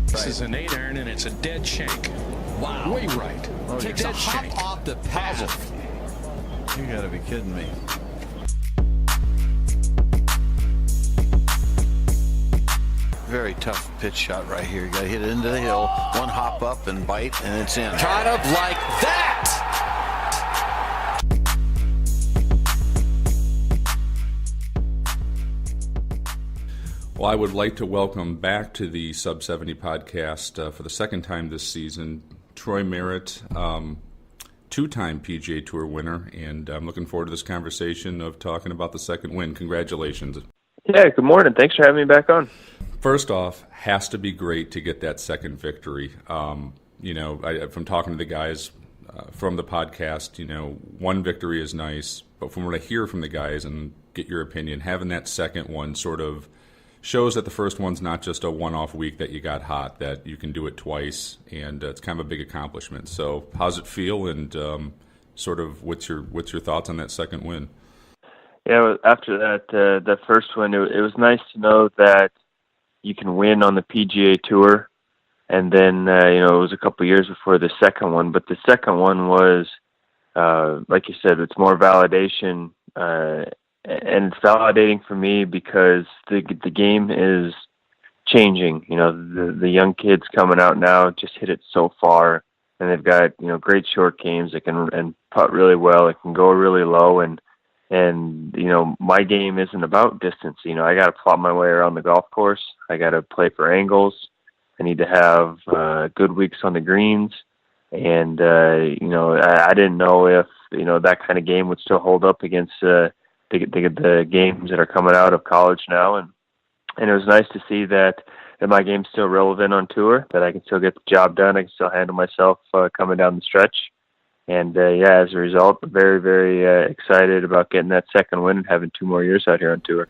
This is an 8-iron, and it's a dead shank. Wow. Way right. Takes a hop shank. off the path. You gotta be kidding me. Very tough pitch shot right here. You gotta hit it into the hill, one hop up and bite, and it's in. Kind of like that. Well, I would like to welcome back to the Sub 70 podcast for the second time this season, Troy Merritt, two-time PGA Tour winner, and I'm looking forward to this conversation of talking about the second win. Congratulations. Yeah, good morning. Thanks for having me back on. First off, has to be great to get that second victory. From talking to the guys from the podcast, one victory is nice, but from what I hear from the guys and get your opinion, having that second one sort of shows that the first one's not just a one-off week that you got hot, that you can do it twice, and it's kind of a big accomplishment. So how's it feel, and sort of what's your thoughts on that second win? Yeah, after that first one, it was nice to know that you can win on the PGA Tour, and then, it was a couple of years before the second one, but the second one was, like you said, it's more validation, and it's validating for me because the game is changing. The young kids coming out now just hit it so far, and they've got great short games. They can putt really well. It can go really low, and my game isn't about distance. I got to plot my way around the golf course. I got to play for angles. I need to have good weeks on the greens, and I didn't know if that kind of game would still hold up against the games that are coming out of college now, and it was nice to see that my game's still relevant on tour, that I can still get the job done, I can still handle myself coming down the stretch, and as a result, very, very excited about getting that second win and having 2 more years out here on tour.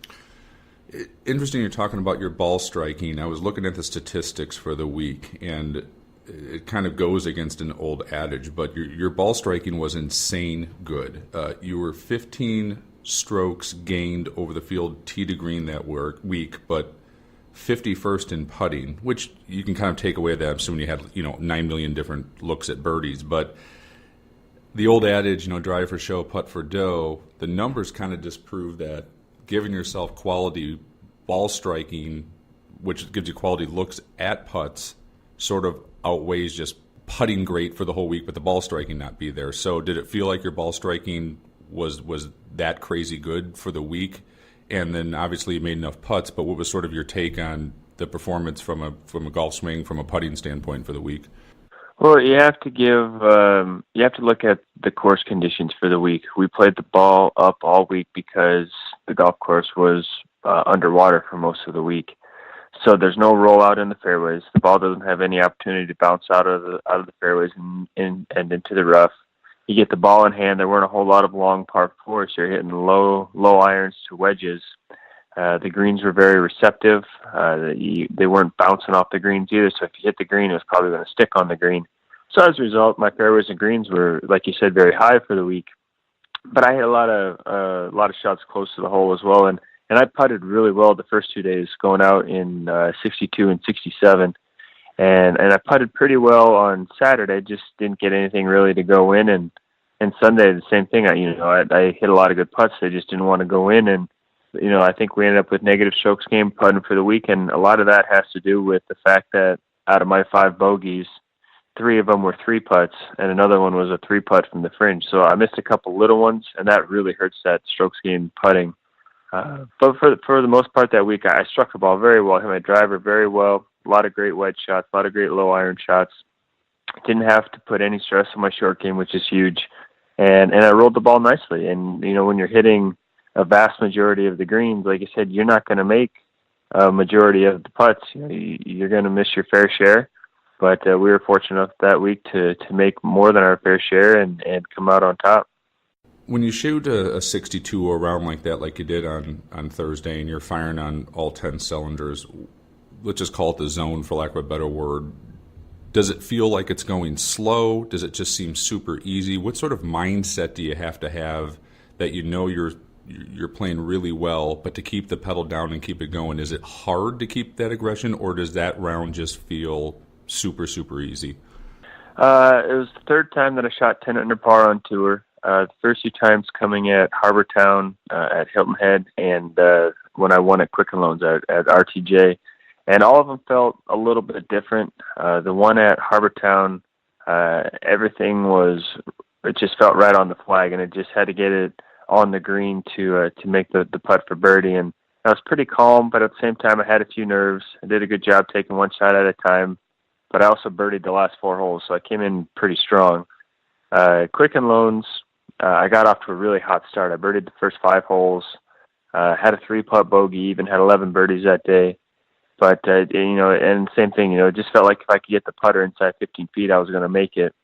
Interesting you're talking about your ball striking. I was looking at the statistics for the week, and it kind of goes against an old adage, but your ball striking was insane good. You were 15 strokes gained over the field tee to green that week, but 51st in putting, which you can kind of take away that. I'm assuming you had 9 million different looks at birdies, but the old adage, drive for show, putt for dough, the numbers kind of disprove that giving yourself quality ball striking, which gives you quality looks at putts, sort of outweighs just putting great for the whole week, but the ball striking not be there. So did it feel like your ball striking was that crazy good for the week? And then obviously you made enough putts, but what was sort of your take on the performance from a golf swing, from a putting standpoint for the week? Well, you have to look at the course conditions for the week. We played the ball up all week because the golf course was underwater for most of the week. So there's no rollout in the fairways. The ball doesn't have any opportunity to bounce out of the fairways and into the rough. You get the ball in hand. There weren't a whole lot of long par fours. You're hitting low irons to wedges. The greens were very receptive. They weren't bouncing off the greens either. So if you hit the green, it was probably going to stick on the green. So as a result, my fairways and greens were, like you said, very high for the week. But I hit a lot of shots close to the hole as well, and I putted really well the first 2 days, going out in 62 and 67. And I putted pretty well on Saturday, just didn't get anything really to go in. And Sunday, the same thing. I hit a lot of good putts. I just didn't want to go in. And, I think we ended up with negative strokes game putting for the week. And a lot of that has to do with the fact that out of my 5 bogeys, 3 of them were 3 putts, and another one was a 3 putt from the fringe. So I missed a couple little ones, and that really hurts that strokes game putting. But for the most part that week, I struck the ball very well, hit my driver very well, a lot of great wedge shots, a lot of great low iron shots. Didn't have to put any stress on my short game, which is huge. And I rolled the ball nicely. And, when you're hitting a vast majority of the greens, like I said, you're not going to make a majority of the putts. You're going to miss your fair share. But we were fortunate enough that week to make more than our fair share and come out on top. When you shoot a 62 around like that, like you did on Thursday, and you're firing on all 10 cylinders, let's just call it the zone for lack of a better word, does it feel like it's going slow? Does it just seem super easy? What sort of mindset do you have to have that you're you're playing really well, but to keep the pedal down and keep it going, is it hard to keep that aggression, or does that round just feel super, super easy? It was the third time that I shot 10 under par on tour. The first few times coming at Harbor Town, at Hilton Head, and when I won at Quicken Loans at RTJ. And all of them felt a little bit different. The one at Harbor Town, everything it just felt right on the flag, and it just had to get it on the green to make the putt for birdie. And I was pretty calm, but at the same time I had a few nerves. I did a good job taking one shot at a time, but I also birdied the last 4 holes, so I came in pretty strong. Quicken Loans, I got off to a really hot start. I birdied the first 5 holes, had a 3-putt bogey, even had 11 birdies that day. But, and same thing, it just felt like if I could get the putter inside 15 feet, I was going to make it.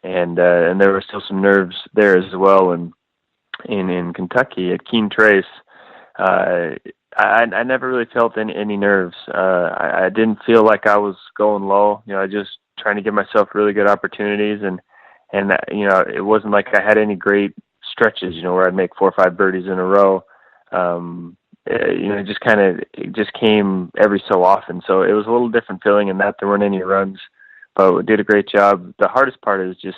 And there were still some nerves there as well. And in Kentucky at Keene Trace, I never really felt any nerves. I didn't feel like I was going low. I just trying to give myself really good opportunities. And it wasn't like I had any great stretches, where I'd make 4 or 5 birdies in a row. It just came every so often. So it was a little different feeling in that there weren't any runs, but we did a great job. The hardest part is just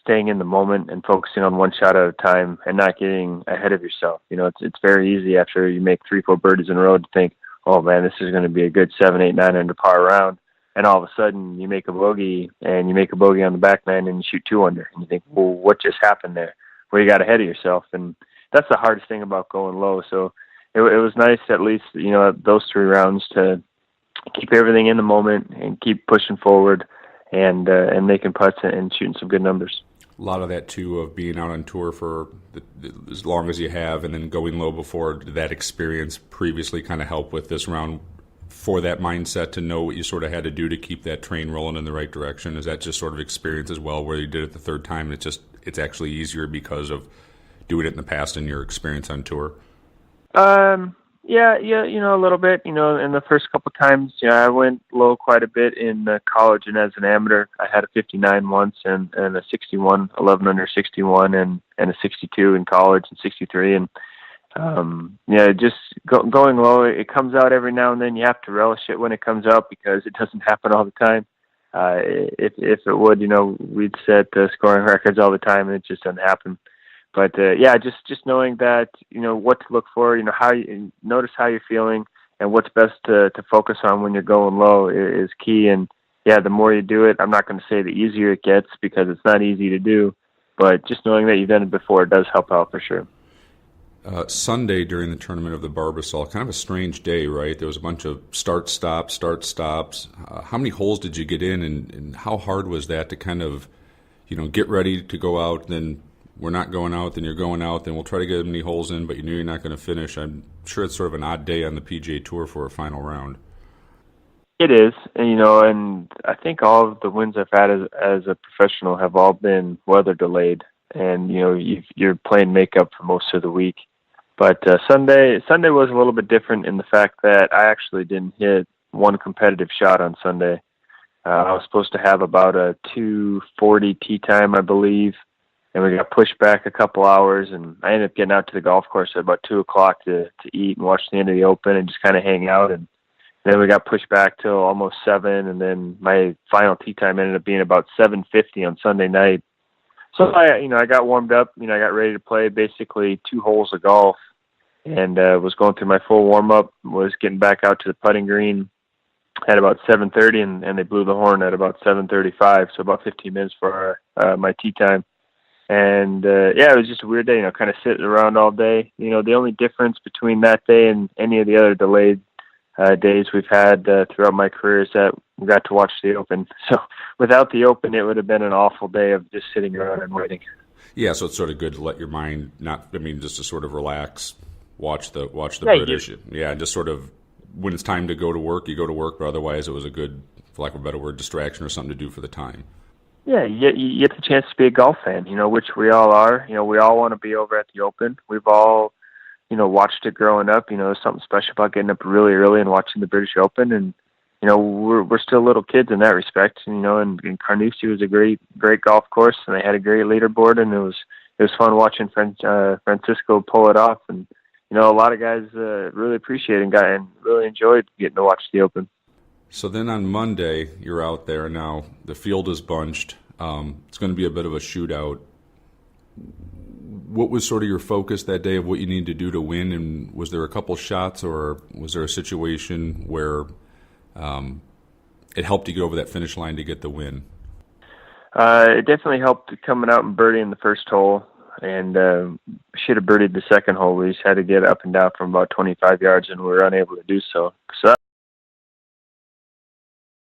staying in the moment and focusing on one shot at a time and not getting ahead of yourself. It's very easy after you make 3, 4 birdies in a row to think, oh man, this is going to be a good 7, 8, 9 under par round. And all of a sudden you make a bogey on the back nine and you shoot 2 under. And you think, well, what just happened there? Well, you got ahead of yourself. And that's the hardest thing about going low. So it was nice, at least, those 3 rounds to keep everything in the moment and keep pushing forward and making putts and shooting some good numbers. A lot of that, too, of being out on tour for as long as you have and then going low before, did that experience previously kind of help with this round for that mindset to know what you sort of had to do to keep that train rolling in the right direction? Is that just sort of experience as well, where you did it the third time and it's actually easier because of doing it in the past and your experience on tour? Yeah, a little bit. In the first couple of times, I went low quite a bit in college and as an amateur. I had a 59 once and a 61, 11 under 61, and a 62 in college and 63. And just going low, it comes out every now and then. You have to relish it when it comes out because it doesn't happen all the time. If it would, we'd set scoring records all the time, and it just doesn't happen. But just knowing that, what to look for, how you notice how you're feeling and what's best to focus on when you're going low is key. And the more you do it, I'm not going to say the easier it gets because it's not easy to do, but just knowing that you've done it before does help out for sure. Sunday during the tournament of the Barbasol, kind of a strange day, right? There was a bunch of start stops. How many holes did you get in, and how hard was that to kind of, get ready to go out, then we're not going out, then you're going out, then we'll try to get as many holes in, but you knew you're not going to finish. I'm sure it's sort of an odd day on the PGA Tour for a final round. It is, and I think all of the wins I've had as a professional have all been weather delayed, and you're playing makeup for most of the week. But Sunday was a little bit different in the fact that I actually didn't hit one competitive shot on Sunday. I was supposed to have about a 2:40 tee time, I believe, and we got pushed back a couple hours, and I ended up getting out to the golf course at about 2 o'clock to eat and watch the end of the Open and just kind of hang out. And then we got pushed back till almost 7, and then my final tee time ended up being about 7:50 on Sunday night. So I got warmed up, I got ready to play basically 2 holes of golf, and was going through my full warm up, was getting back out to the putting green at about 7:30, and they blew the horn at about 7:35, so about 15 minutes for my tee time. And it was just a weird day, kind of sitting around all day. The only difference between that day and any of the other delayed days we've had throughout my career is that we got to watch the Open. So without the Open, it would have been an awful day of just sitting around and waiting. Yeah, so it's sort of good to let your mind just to sort of relax, watch the British. Yeah, and just sort of when it's time to go to work, you go to work, but otherwise it was a good, for lack of a better word, distraction or something to do for the time. Yeah, you get the chance to be a golf fan, which we all are. We all want to be over at the Open. We've all, watched it growing up. There's something special about getting up really early and watching the British Open. And, we're still little kids in that respect, and Carnoustie was a great golf course, and they had a great leaderboard, and it was fun watching Francisco pull it off, and a lot of guys really appreciated and really enjoyed getting to watch the Open. So then on Monday, you're out there now. The field is bunched. It's going to be a bit of a shootout. What was sort of your focus that day of what you need to do to win? And was there a couple shots, or was there a situation where it helped you get over that finish line to get the win? It definitely helped coming out and birdieing the first hole, and should have birdied the second hole. We just had to get up and down from about 25 yards, and we were unable to do so. So